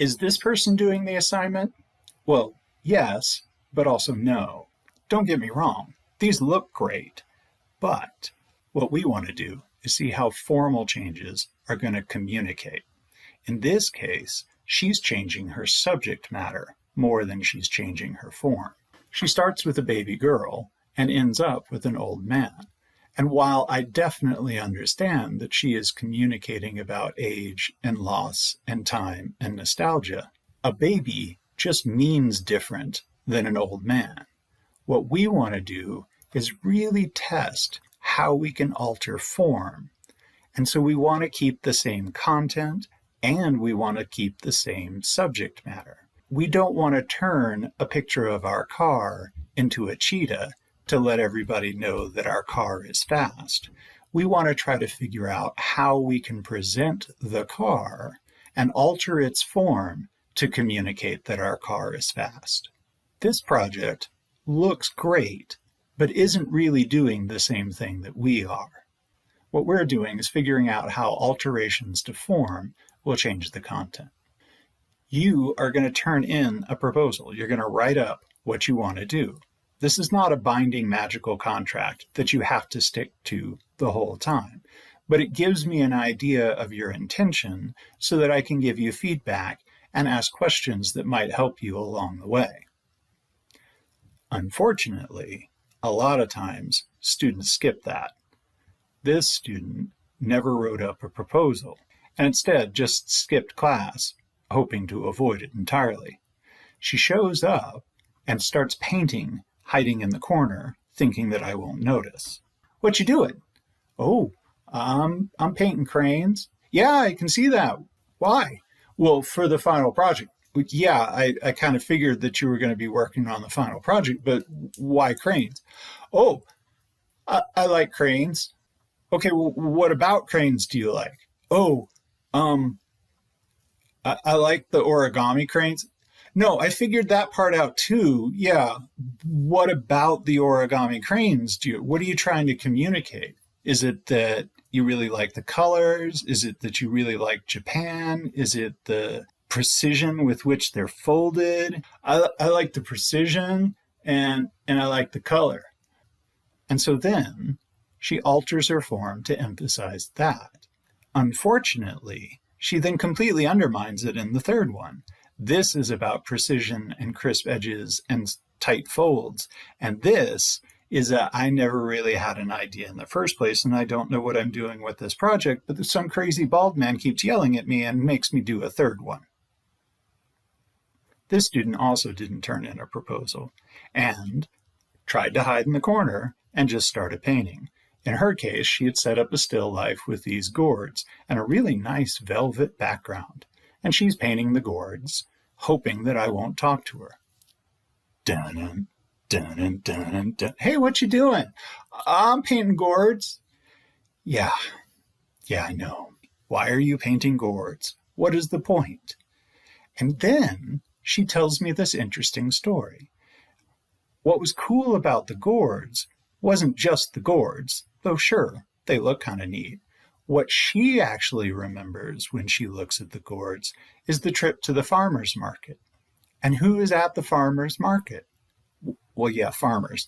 Is this person doing the assignment? Well, yes, but also no. Don't get me wrong, these look great, but what we want to do is see how formal changes are going to communicate. In this case, she's changing her subject matter more than she's changing her form. She starts with a baby girl and ends up with an old man. And while I definitely understand that she is communicating about age and loss and time and nostalgia, a baby just means different than an old man. What we want to do is really test how we can alter form. And so we want to keep the same content and we want to keep the same subject matter. We don't want to turn a picture of our car into a cheetah to let everybody know that our car is fast. We want to try to figure out how we can present the car and alter its form to communicate that our car is fast. This project looks great, but isn't really doing the same thing that we are. What we're doing is figuring out how alterations to form will change the content. You are going to turn in a proposal. You're going to write up what you want to do. This is not a binding magical contract that you have to stick to the whole time, but it gives me an idea of your intention so that I can give you feedback and ask questions that might help you along the way. Unfortunately, a lot of times students skip that. This student never wrote up a proposal and instead just skipped class, hoping to avoid it entirely. She shows up and starts painting, hiding in the corner, thinking that I won't notice. What you doing? Oh, I'm painting cranes. Yeah, I can see that. Why? Well, for the final project. Yeah, I kind of figured that you were going to be working on the final project, but why cranes? Oh, I like cranes. Okay, well, what about cranes do you like? Oh, I like the origami cranes. No, I figured that part out too. Yeah. What about the origami cranes? What are you trying to communicate? Is it that you really like the colors? Is it that you really like Japan? Is it the precision with which they're folded? I like the precision and I like the color. And so then she alters her form to emphasize that. Unfortunately, she then completely undermines it in the third one. This is about precision and crisp edges and tight folds. And this is I never really had an idea in the first place, and I don't know what I'm doing with this project, but some crazy bald man keeps yelling at me and makes me do a third one. This student also didn't turn in a proposal and tried to hide in the corner and just started painting. In her case, she had set up a still life with these gourds and a really nice velvet background. And she's painting the gourds, hoping that I won't talk to her. Dun, dun, dun, dun. Hey, what you doing? I'm painting gourds. Yeah, I know. Why are you painting gourds? What is the point? And then she tells me this interesting story. What was cool about the gourds wasn't just the gourds, though sure, they look kind of neat. What she actually remembers when she looks at the gourds is the trip to the farmer's market. And who is at the farmer's market? Well, yeah, farmers.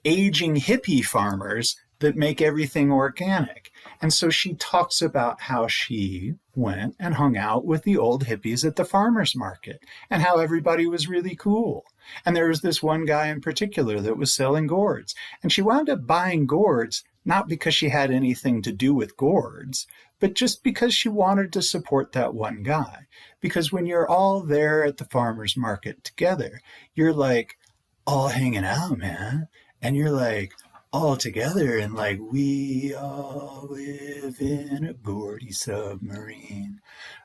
Aging hippie farmers that make everything organic. And so she talks about how she went and hung out with the old hippies at the farmer's market and how everybody was really cool. And there was this one guy in particular that was selling gourds. And she wound up buying gourds not because she had anything to do with gourds, but just because she wanted to support that one guy. Because when you're all there at the farmer's market together, you're like all hanging out, man. And you're like all together and like, we all live in a Gordy submarine.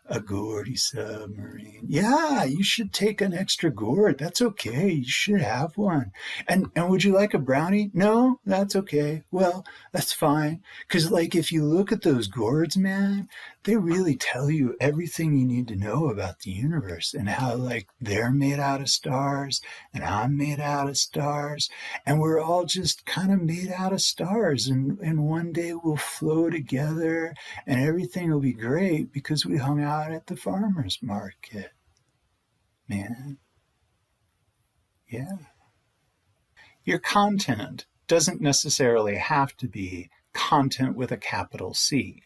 A Gordy submarine. Yeah, you should take an extra gourd. That's okay. You should have one. And would you like a brownie? No, that's okay. Well, that's fine. Because like if you look at those gourds, man, they really tell you everything you need to know about the universe and how, like, they're made out of stars and I'm made out of stars and we're all just kind of made out of stars, and one day we'll flow together and everything will be great because we hung out at the farmer's market. Man. Yeah. Your content doesn't necessarily have to be content with a capital C.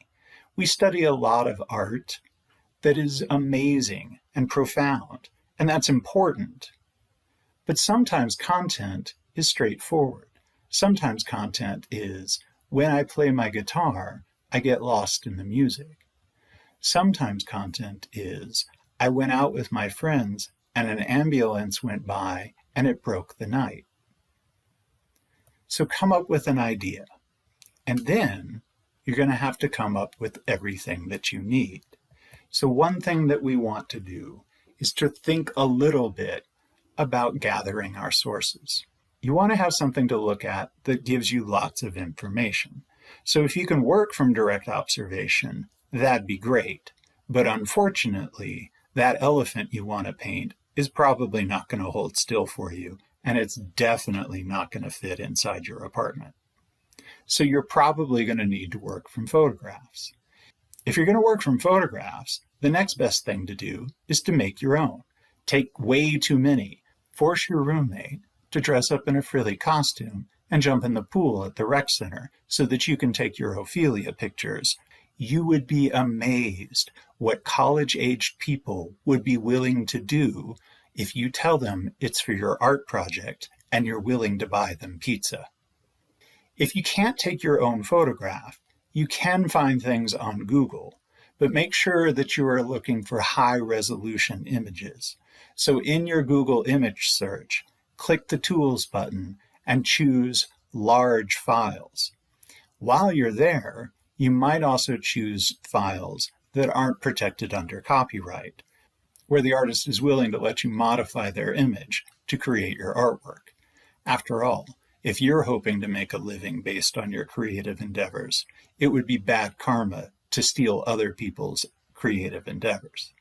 We study a lot of art that is amazing and profound, and that's important. But sometimes content is straightforward. Sometimes content is, when I play my guitar, I get lost in the music. Sometimes content is, I went out with my friends and an ambulance went by and it broke the night. So come up with an idea, and then you're going to have to come up with everything that you need. So one thing that we want to do is to think a little bit about gathering our sources. You want to have something to look at that gives you lots of information. So if you can work from direct observation, that'd be great. But unfortunately, that elephant you want to paint is probably not going to hold still for you, and it's definitely not going to fit inside your apartment. So you're probably going to need to work from photographs. If you're going to work from photographs, the next best thing to do is to make your own. Take way too many. Force your roommate to dress up in a frilly costume and jump in the pool at the rec center so that you can take your Ophelia pictures. You would be amazed what college-aged people would be willing to do if you tell them it's for your art project and you're willing to buy them pizza. If you can't take your own photograph, you can find things on Google, but make sure that you are looking for high-resolution images. So in your Google image search, click the Tools button and choose Large Files. While you're there, you might also choose files that aren't protected under copyright, where the artist is willing to let you modify their image to create your artwork. After all, if you're hoping to make a living based on your creative endeavors, it would be bad karma to steal other people's creative endeavors.